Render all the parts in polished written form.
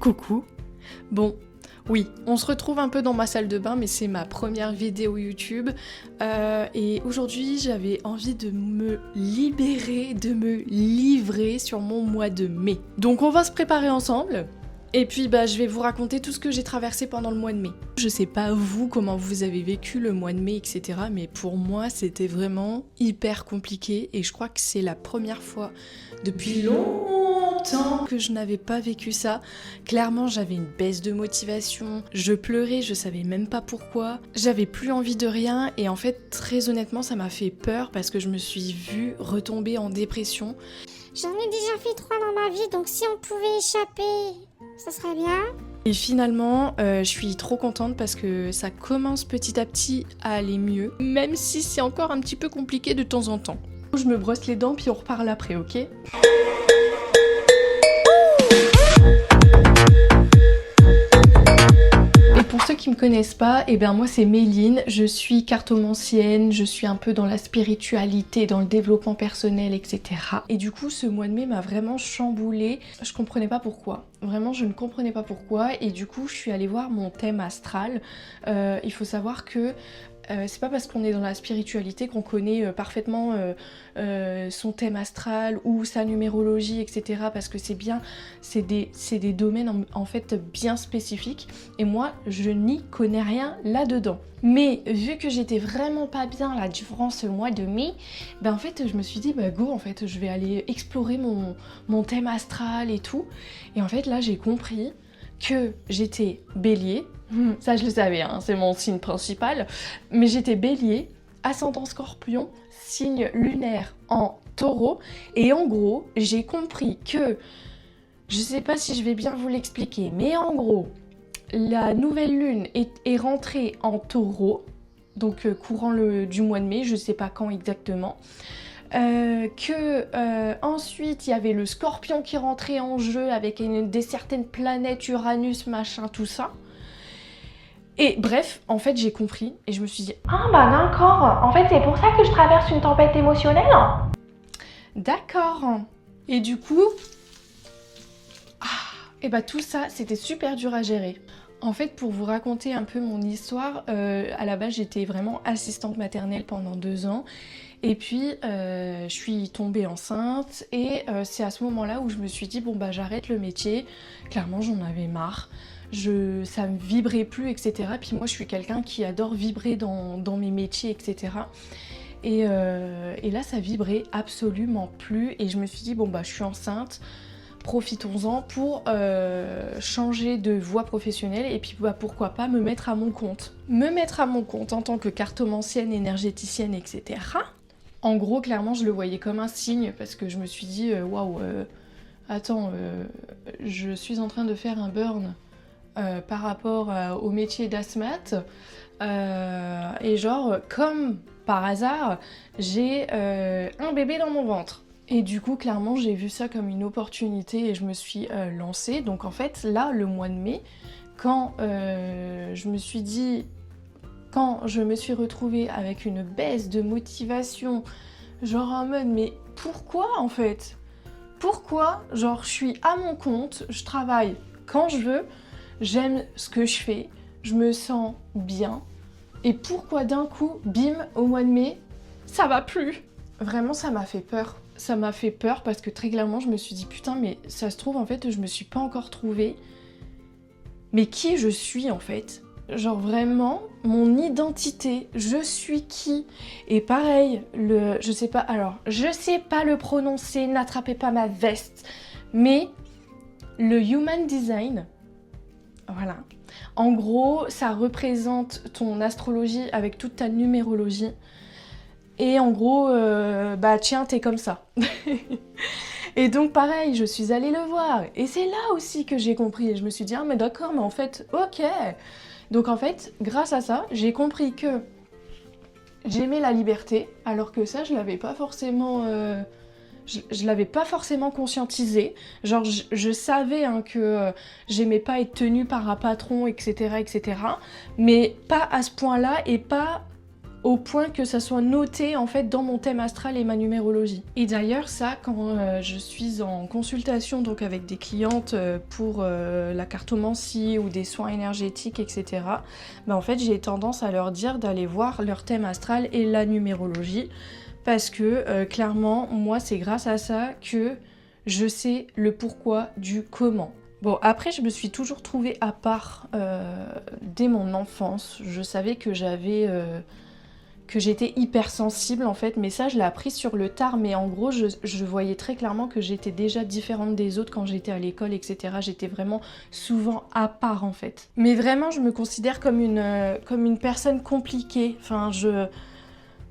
Coucou. Bon, oui, on se retrouve un peu dans ma salle de bain, mais c'est ma première vidéo YouTube. Et aujourd'hui, j'avais envie de me libérer, de me livrer sur mon mois de mai. Donc on va se préparer ensemble. Et puis je vais vous raconter tout ce que j'ai traversé pendant le mois de mai. Je sais pas vous comment vous avez vécu le mois de mai, etc. Mais pour moi c'était vraiment hyper compliqué et je crois que c'est la première fois depuis longtemps que je n'avais pas vécu ça. Clairement j'avais une baisse de motivation, je pleurais, je savais même pas pourquoi. J'avais plus envie de rien et en fait très honnêtement ça m'a fait peur parce que je me suis vue retomber en dépression. J'en ai déjà fait 3 dans ma vie, donc si on pouvait échapper, ça serait bien. Et finalement, je suis trop contente parce que ça commence petit à petit à aller mieux, même si c'est encore un petit peu compliqué de temps en temps. Je me brosse les dents puis on reparle après, ok ? Pour ceux qui me connaissent pas, moi c'est Méline, je suis cartomancienne, je suis un peu dans la spiritualité, dans le développement personnel, etc. Et du coup ce mois de mai m'a vraiment chamboulée, je comprenais pas pourquoi, vraiment je ne comprenais pas pourquoi et du coup je suis allée voir mon thème astral. Il faut savoir que c'est pas parce qu'on est dans la spiritualité qu'on connaît parfaitement son thème astral ou sa numérologie, etc. Parce que c'est des domaines en fait bien spécifiques et moi je n'y connais rien là-dedans. Mais vu que j'étais vraiment pas bien là durant ce mois de mai, en fait je me suis dit go, en fait je vais aller explorer mon thème astral et tout. Et en fait là j'ai compris que j'étais bélier. Ça je le savais, hein, c'est mon signe principal, mais j'étais bélier, ascendant scorpion, signe lunaire en taureau, et en gros j'ai compris que, je sais pas si je vais bien vous l'expliquer, mais en gros la nouvelle lune est rentrée en taureau, donc courant du mois de mai, je sais pas quand exactement, ensuite il y avait le scorpion qui rentrait en jeu avec des certaines planètes, Uranus, machin, tout ça. Et bref, en fait j'ai compris et je me suis dit ah d'accord, en fait c'est pour ça que je traverse une tempête émotionnelle. D'accord. Et du coup, tout ça c'était super dur à gérer. En fait, pour vous raconter un peu mon histoire, à la base j'étais vraiment assistante maternelle pendant 2 ans. Et puis je suis tombée enceinte et c'est à ce moment-là où je me suis dit j'arrête le métier. Clairement j'en avais marre. Ça me vibrait plus, etc. Puis moi je suis quelqu'un qui adore vibrer dans mes métiers, etc. Et là ça vibrait absolument plus et je me suis dit je suis enceinte, profitons-en pour changer de voie professionnelle et puis pourquoi pas me mettre à mon compte. Me mettre à mon compte en tant que cartomancienne, énergéticienne, etc. En gros clairement je le voyais comme un signe parce que je me suis dit waouh, attends, je suis en train de faire un burn par rapport au métier d'asthmate et comme par hasard j'ai un bébé dans mon ventre et du coup clairement j'ai vu ça comme une opportunité et je me suis lancée. Donc en fait là le mois de mai quand je me suis retrouvée avec une baisse de motivation, en mode mais pourquoi en fait, pourquoi je suis à mon compte, je travaille quand je veux, j'aime ce que je fais, je me sens bien. Et pourquoi d'un coup, bim, au mois de mai, ça va plus? Vraiment, ça m'a fait peur. Ça m'a fait peur parce que très clairement, je me suis dit putain, mais ça se trouve, en fait, je me suis pas encore trouvée. Mais qui je suis, en fait? Vraiment, mon identité, je suis qui? Et pareil, je sais pas le prononcer, n'attrapez pas ma veste, mais le Human Design, voilà. En gros, ça représente ton astrologie avec toute ta numérologie. Et en gros, tiens, t'es comme ça. Et donc pareil, je suis allée le voir. Et c'est là aussi que j'ai compris. Et je me suis dit, mais d'accord, mais en fait, ok. Donc en fait, grâce à ça, j'ai compris que j'aimais la liberté. Alors que ça, je l'avais pas forcément... Je l'avais pas forcément conscientisé, je savais que j'aimais pas être tenue par un patron, etc., mais pas à ce point-là et pas au point que ça soit noté en fait dans mon thème astral et ma numérologie. Et d'ailleurs ça, quand je suis en consultation donc avec des clientes pour la cartomancie ou des soins énergétiques, etc. Bah en fait j'ai tendance à leur dire d'aller voir leur thème astral et la numérologie, parce que clairement moi c'est grâce à ça que je sais le pourquoi du comment. Bon, après, je me suis toujours trouvée à part dès mon enfance. Je savais que j'étais hypersensible en fait, mais ça, je l'ai appris sur le tard. Mais en gros, je voyais très clairement que j'étais déjà différente des autres quand j'étais à l'école, etc. J'étais vraiment souvent à part en fait. Mais vraiment, je me considère comme une personne compliquée. Enfin,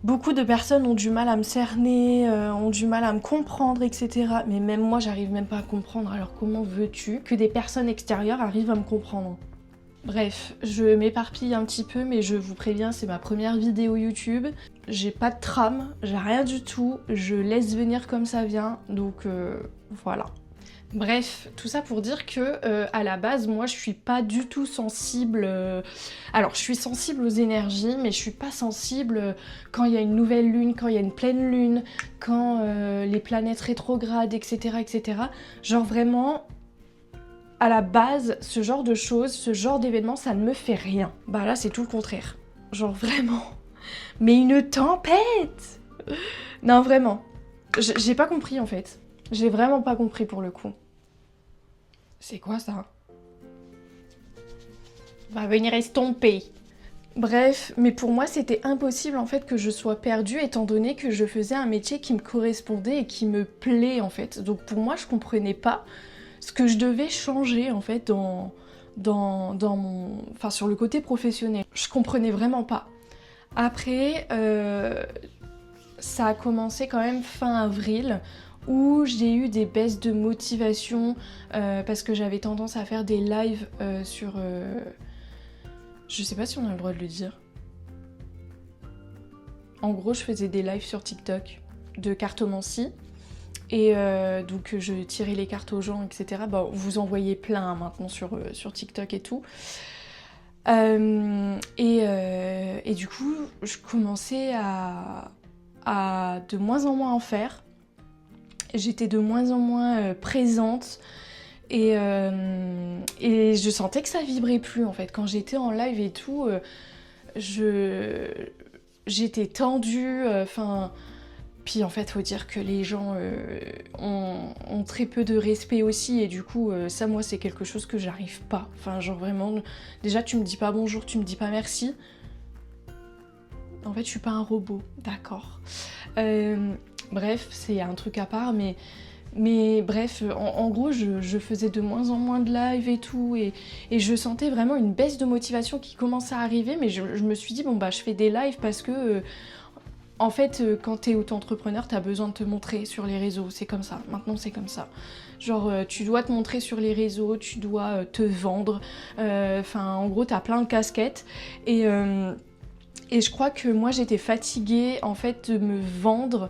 beaucoup de personnes ont du mal à me cerner, ont du mal à me comprendre, etc. Mais même moi, j'arrive même pas à comprendre. Alors comment veux-tu que des personnes extérieures arrivent à me comprendre? Bref, je m'éparpille un petit peu, mais je vous préviens, c'est ma première vidéo YouTube. J'ai pas de trame, j'ai rien du tout. Je laisse venir comme ça vient, donc voilà. Bref, tout ça pour dire que à la base, moi je suis pas du tout sensible. Alors je suis sensible aux énergies, mais je suis pas sensible quand il y a une nouvelle lune, quand il y a une pleine lune, quand les planètes rétrogrades, etc., etc. Genre vraiment, à la base, ce genre de choses, ce genre d'événements, ça ne me fait rien. Bah là, c'est tout le contraire. Genre vraiment. Mais une tempête! Non, vraiment. J'ai pas compris en fait. J'ai vraiment pas compris pour le coup. C'est quoi ça? Va venir estomper. Bref, mais pour moi c'était impossible en fait que je sois perdue étant donné que je faisais un métier qui me correspondait et qui me plaît en fait. Donc pour moi je comprenais pas ce que je devais changer en fait dans mon... Enfin sur le côté professionnel. Je comprenais vraiment pas. Après, ça a commencé quand même fin avril, où j'ai eu des baisses de motivation parce que j'avais tendance à faire des lives sur... je sais pas si on a le droit de le dire. En gros, je faisais des lives sur TikTok de cartomancie. Et donc je tirais les cartes aux gens, etc. Bon, vous en voyez plein hein, maintenant sur TikTok et tout. Et du coup, je commençais à de moins en moins en faire. J'étais de moins en moins présente et je sentais que ça vibrait plus en fait. Quand j'étais en live et tout, j'étais tendue, puis en fait faut dire que les gens ont très peu de respect aussi et du coup ça moi c'est quelque chose que j'arrive pas. Enfin genre vraiment, déjà tu me dis pas bonjour, tu me dis pas merci. En fait je suis pas un robot, d'accord. Bref, c'est un truc à part, mais bref, en gros, je faisais de moins en moins de live et tout, et je sentais vraiment une baisse de motivation qui commençait à arriver, mais je me suis dit, bon bah je fais des lives parce que, en fait, quand t'es auto-entrepreneur, t'as besoin de te montrer sur les réseaux, c'est comme ça, maintenant c'est comme ça. Genre, tu dois te montrer sur les réseaux, tu dois te vendre, enfin, en gros, t'as plein de casquettes, et je crois que moi, j'étais fatiguée, en fait, de me vendre.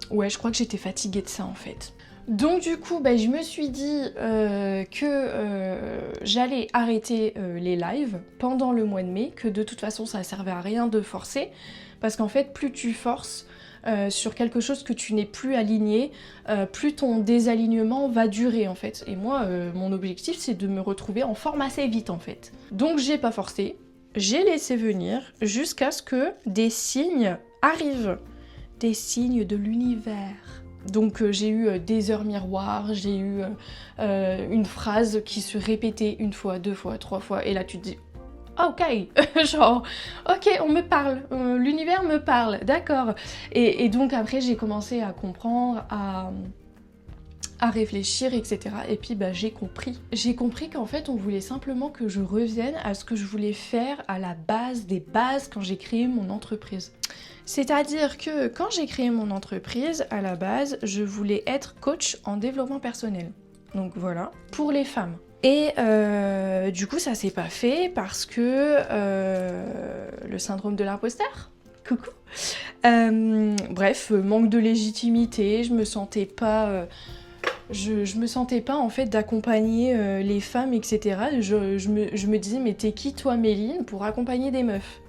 Ouais, je crois que j'étais fatiguée de ça en fait. Donc du coup, bah, je me suis dit que j'allais arrêter les lives pendant le mois de mai, que de toute façon ça servait à rien de forcer, parce qu'en fait plus tu forces sur quelque chose que tu n'es plus aligné, plus ton désalignement va durer en fait. Et moi, mon objectif c'est de me retrouver en forme assez vite en fait. Donc j'ai pas forcé, j'ai laissé venir jusqu'à ce que des signes arrivent. Des signes de l'univers. Donc j'ai eu des heures miroirs, j'ai eu une phrase qui se répétait une fois, deux fois, trois fois, et là tu te dis ok, genre ok on me parle, l'univers me parle, d'accord. Et donc après j'ai commencé à comprendre, à réfléchir, etc. Et puis bah, j'ai compris. J'ai compris qu'en fait on voulait simplement que je revienne à ce que je voulais faire à la base des bases quand j'ai créé mon entreprise. C'est-à-dire que quand j'ai créé mon entreprise, à la base, je voulais être coach en développement personnel. Donc voilà, pour les femmes. Et du coup, ça s'est pas fait parce que le syndrome de l'imposteur, coucou. Bref, manque de légitimité, je me sentais pas je me sentais pas en fait d'accompagner les femmes, etc. Je me disais, mais t'es qui toi, Méline, pour accompagner des meufs?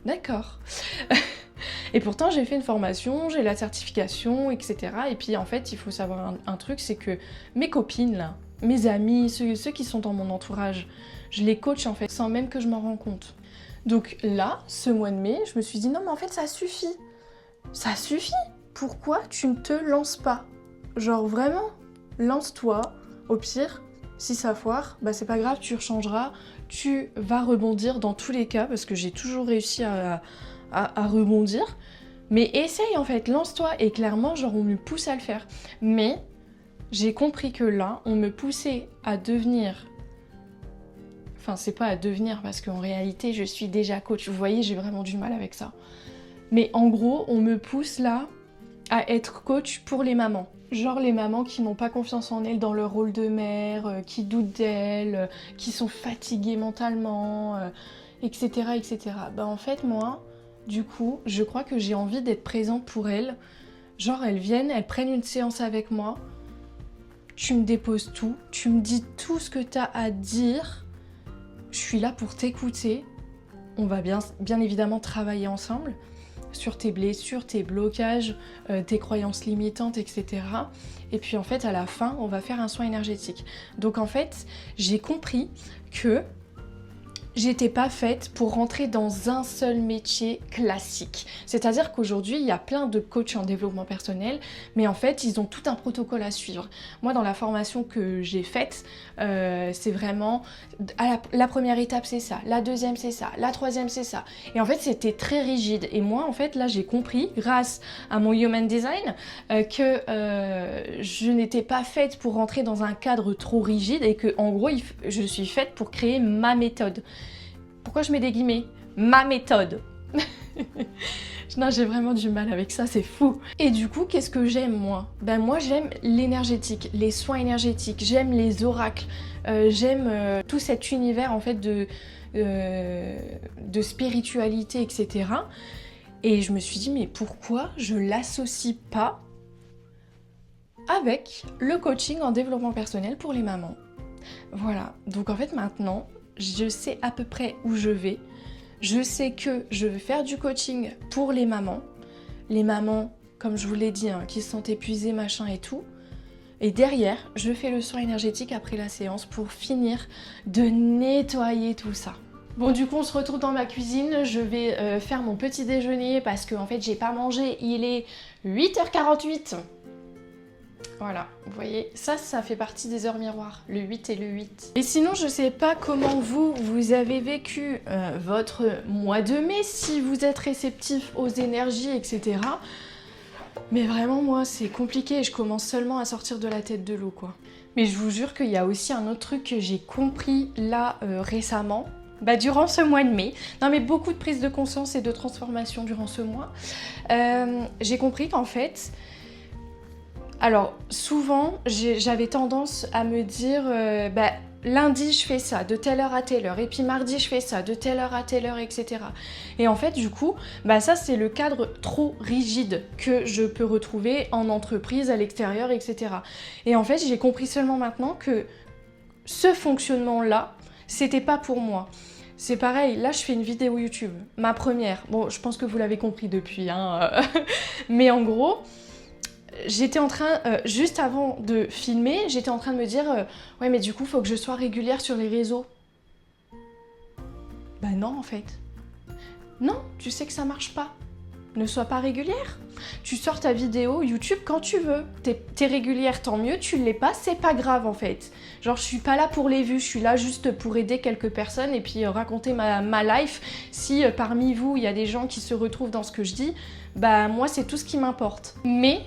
D'accord. Et pourtant, j'ai fait une formation, j'ai la certification, etc. Et puis en fait, il faut savoir un truc, c'est que mes copines, là, mes amis, ceux qui sont dans mon entourage, je les coach en fait, sans même que je m'en rende compte. Donc là, ce mois de mai, je me suis dit, non mais en fait, ça suffit. Ça suffit. Pourquoi tu ne te lances pas? Genre vraiment, lance-toi. Au pire, si ça foire, bah c'est pas grave, tu rechangeras. Tu vas rebondir dans tous les cas, parce que j'ai toujours réussi à rebondir. Mais essaye en fait, lance-toi. Et clairement, genre on me pousse à le faire. Mais j'ai compris que là, on me poussait à devenir... Enfin, c'est pas à devenir, parce qu'en réalité, je suis déjà coach. Vous voyez, j'ai vraiment du mal avec ça. Mais en gros, on me pousse là à être coach pour les mamans. Genre les mamans qui n'ont pas confiance en elles dans leur rôle de mère, qui doutent d'elles, qui sont fatiguées mentalement, etc., etc. Bah en fait, moi, du coup, je crois que j'ai envie d'être présente pour elles. Genre, elles viennent, elles prennent une séance avec moi. Tu me déposes tout, tu me dis tout ce que tu as à dire. Je suis là pour t'écouter. On va bien évidemment travailler ensemble sur tes blessures, tes blocages, tes croyances limitantes, etc. Et puis en fait, à la fin, on va faire un soin énergétique. Donc en fait, j'ai compris que j'étais pas faite pour rentrer dans un seul métier classique. C'est-à-dire qu'aujourd'hui, il y a plein de coachs en développement personnel, mais en fait, ils ont tout un protocole à suivre. Moi, dans la formation que j'ai faite, c'est vraiment... la première étape, c'est ça. La deuxième, c'est ça. La troisième, c'est ça. Et en fait, c'était très rigide. Et moi, en fait, là, j'ai compris, grâce à mon Human Design, que je n'étais pas faite pour rentrer dans un cadre trop rigide et que, en gros, je suis faite pour créer ma méthode. Pourquoi je mets des guillemets? Ma méthode. Non, j'ai vraiment du mal avec ça, c'est fou. Et du coup, qu'est-ce que j'aime moi? Ben moi, j'aime l'énergétique, les soins énergétiques, j'aime les oracles, j'aime tout cet univers en fait de spiritualité, etc. Et je me suis dit, mais pourquoi je l'associe pas avec le coaching en développement personnel pour les mamans? Voilà, donc en fait maintenant, je sais à peu près où je vais. Je sais que je veux faire du coaching pour les mamans. Les mamans, comme je vous l'ai dit, hein, qui se sentent épuisées, machin et tout. Et derrière, je fais le soin énergétique après la séance pour finir de nettoyer tout ça. Bon, du coup, on se retrouve dans ma cuisine. Je vais faire mon petit déjeuner parce que en fait, j'ai pas mangé. Il est 8h48. Voilà, vous voyez, ça fait partie des heures miroirs, le 8 et le 8. Et sinon, je sais pas comment vous avez vécu votre mois de mai, si vous êtes réceptif aux énergies, etc. Mais vraiment, moi, c'est compliqué, je commence seulement à sortir de la tête de l'eau, quoi. Mais je vous jure qu'il y a aussi un autre truc que j'ai compris là récemment, durant ce mois de mai. Non, mais beaucoup de prise de conscience et de transformation durant ce mois. J'ai compris qu'en fait... Alors, souvent, j'avais tendance à me dire, lundi, je fais ça, de telle heure à telle heure, et puis mardi, je fais ça, de telle heure à telle heure, etc. Et en fait, du coup, ça, c'est le cadre trop rigide que je peux retrouver en entreprise, à l'extérieur, etc. Et en fait, j'ai compris seulement maintenant que ce fonctionnement-là, c'était pas pour moi. C'est pareil, là, je fais une vidéo YouTube, ma première. Bon, je pense que vous l'avez compris depuis, hein. Mais en gros... J'étais en train, juste avant de filmer, j'étais en train de me dire ouais mais du coup faut que je sois régulière sur les réseaux. Bah non en fait. Non, tu sais que ça marche pas. Ne sois pas régulière. Tu sors ta vidéo YouTube quand tu veux. T'es régulière, tant mieux, tu l'es pas, c'est pas grave en fait. Genre je suis pas là pour les vues, je suis là juste pour aider quelques personnes et puis raconter ma life. Si parmi vous il y a des gens qui se retrouvent dans ce que je dis, moi c'est tout ce qui m'importe. Mais...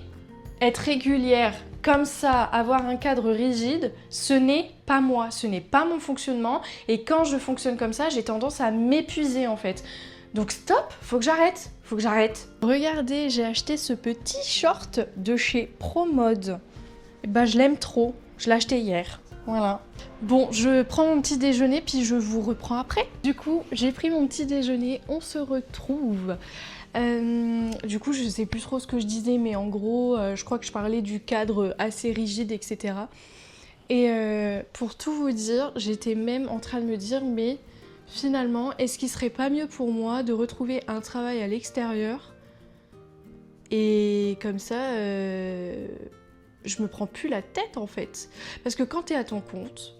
être régulière comme ça, avoir un cadre rigide, ce n'est pas moi, ce n'est pas mon fonctionnement. Et quand je fonctionne comme ça, j'ai tendance à m'épuiser en fait. Donc stop, faut que j'arrête, faut que j'arrête. Regardez, j'ai acheté ce petit short de chez ProMode. Je l'aime trop, je l'ai acheté hier. Voilà. Bon, je prends mon petit déjeuner puis je vous reprends après. Du coup, j'ai pris mon petit déjeuner, on se retrouve Du coup, je sais plus trop ce que je disais, mais en gros, je crois que je parlais du cadre assez rigide, etc. Et pour tout vous dire, j'étais même en train de me dire, mais finalement, est-ce qu'il serait pas mieux pour moi de retrouver un travail à l'extérieur? Et comme ça, je me prends plus la tête en fait. Parce que quand t'es à ton compte,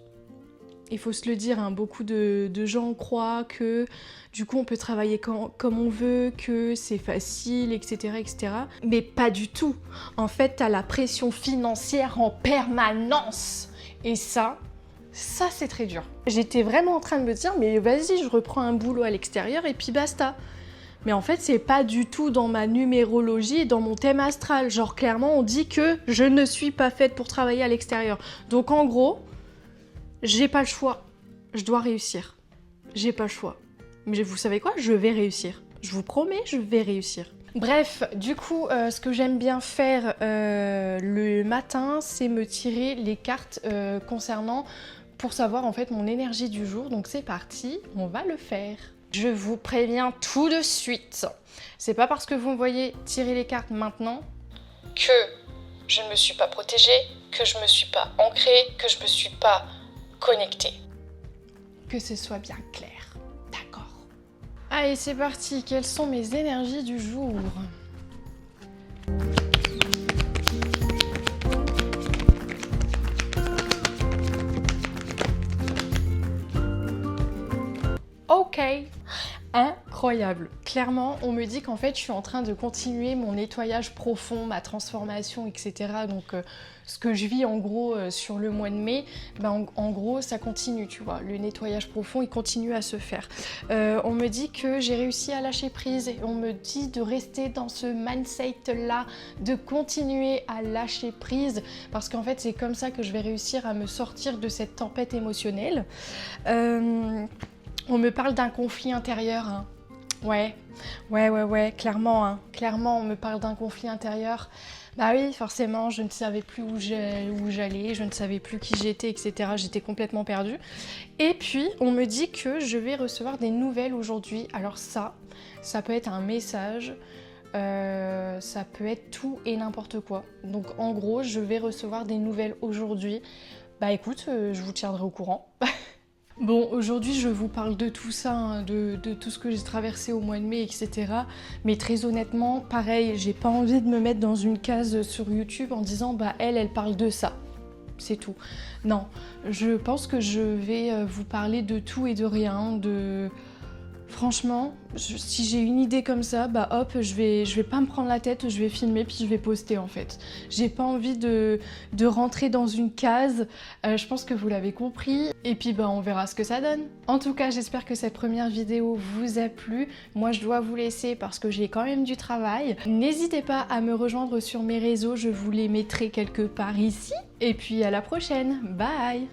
il faut se le dire, hein, beaucoup de gens croient que du coup on peut travailler comme on veut, que c'est facile, etc., etc. Mais pas du tout. En fait, t'as la pression financière en permanence. Et ça c'est très dur. J'étais vraiment en train de me dire, mais vas-y, je reprends un boulot à l'extérieur et puis basta. Mais en fait, c'est pas du tout dans ma numérologie et dans mon thème astral. Genre, clairement, on dit que je ne suis pas faite pour travailler à l'extérieur. Donc, en gros, j'ai pas le choix. Je dois réussir. J'ai pas le choix. Mais vous savez quoi? Je vais réussir. Je vous promets, je vais réussir. Bref, du coup, ce que j'aime bien faire le matin, c'est me tirer les cartes concernant, pour savoir en fait mon énergie du jour. Donc c'est parti, on va le faire. Je vous préviens tout de suite, c'est pas parce que vous me voyez tirer les cartes maintenant que je ne me suis pas protégée, que je me suis pas ancrée, que je me suis pas connectée. Que ce soit bien clair, d'accord? Allez, c'est parti, quelles sont mes énergies du jour? Ok, incroyable. Clairement, on me dit qu'en fait, je suis en train de continuer mon nettoyage profond, ma transformation, etc. Donc, ce que je vis en gros sur le mois de mai, ben, en gros, ça continue, tu vois. Le nettoyage profond, il continue à se faire. On me dit que j'ai réussi à lâcher prise et on me dit de rester dans ce mindset-là, de continuer à lâcher prise parce qu'en fait, c'est comme ça que je vais réussir à me sortir de cette tempête émotionnelle. On me parle d'un conflit intérieur, hein. Ouais, clairement, hein. Clairement, on me parle d'un conflit intérieur. Bah oui, forcément, je ne savais plus où j'allais, je ne savais plus qui j'étais, etc. J'étais complètement perdue. Et puis, on me dit que je vais recevoir des nouvelles aujourd'hui. Alors ça peut être un message, ça peut être tout et n'importe quoi. Donc en gros, je vais recevoir des nouvelles aujourd'hui. Bah écoute, je vous tiendrai au courant. Bon, aujourd'hui, je vous parle de tout ça, hein, de tout ce que j'ai traversé au mois de mai, etc. Mais très honnêtement, pareil, j'ai pas envie de me mettre dans une case sur YouTube en disant « bah elle parle de ça ». C'est tout. Non, je pense que je vais vous parler de tout et de rien, de... Franchement, si j'ai une idée comme ça, bah hop, je vais pas me prendre la tête, je vais filmer puis je vais poster en fait. J'ai pas envie de rentrer dans une case, je pense que vous l'avez compris, et puis bah on verra ce que ça donne. En tout cas, j'espère que cette première vidéo vous a plu. Moi, je dois vous laisser parce que j'ai quand même du travail. N'hésitez pas à me rejoindre sur mes réseaux, je vous les mettrai quelque part ici. Et puis à la prochaine, bye!